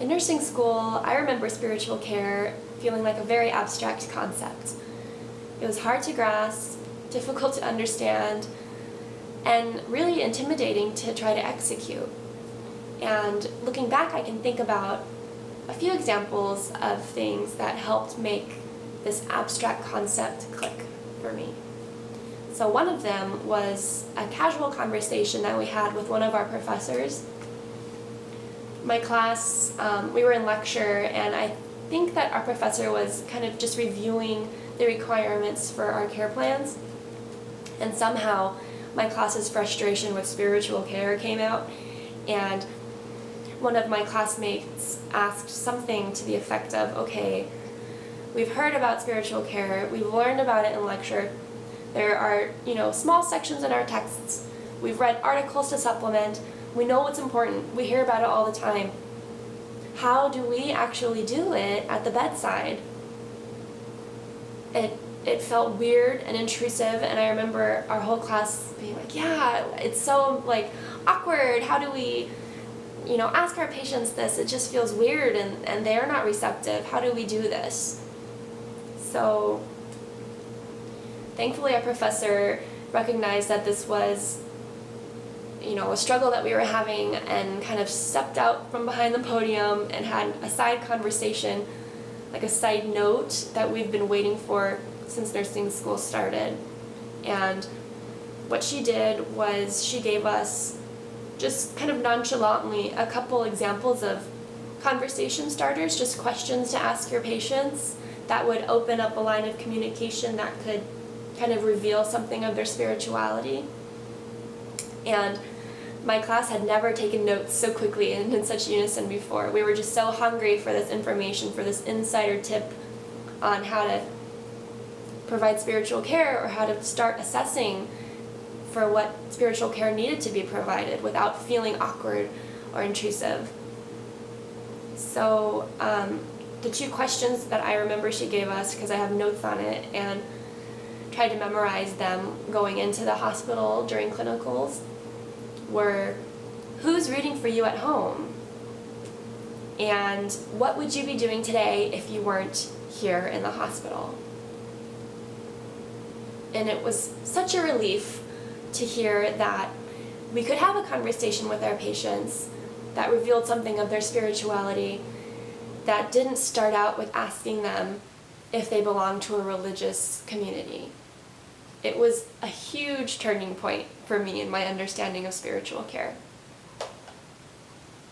In nursing school, I remember spiritual care feeling like a very abstract concept. It was hard to grasp, difficult to understand, and really intimidating to try to execute. And looking back, I can think about a few examples of things that helped make this abstract concept click for me. So one of them was a casual conversation that we had with one of our professors. My class, we were in lecture, and I think that our professor was kind of just reviewing the requirements for our care plans, and somehow my class's frustration with spiritual care came out, and one of my classmates asked something to the effect of, okay, we've heard about spiritual care, we've learned about it in lecture, there are, small sections in our texts, we've read articles to supplement, we know what's important, we hear about it all the time. How do we actually do it at the bedside? It felt weird and intrusive, and I remember our whole class being like, yeah, it's so awkward, how do we ask our patients this? It just feels weird, and they're not receptive. How do we do this? So thankfully our professor recognized that this was a struggle that we were having, and kind of stepped out from behind the podium and had a side conversation, like a side note that we've been waiting for since nursing school started. And what she did was she gave us, just kind of nonchalantly, a couple examples of conversation starters, just questions to ask your patients that would open up a line of communication that could kind of reveal something of their spirituality. And my class had never taken notes so quickly and in such unison before. We were just so hungry for this information, for this insider tip on how to provide spiritual care, or how to start assessing for what spiritual care needed to be provided without feeling awkward or intrusive. So the two questions that I remember she gave us, because I have notes on it, and tried to memorize them going into the hospital during clinicals, were, who's rooting for you at home? And what would you be doing today if you weren't here in the hospital? And it was such a relief to hear that we could have a conversation with our patients that revealed something of their spirituality, that didn't start out with asking them if they belong to a religious community. It was a huge turning point for me in my understanding of spiritual care.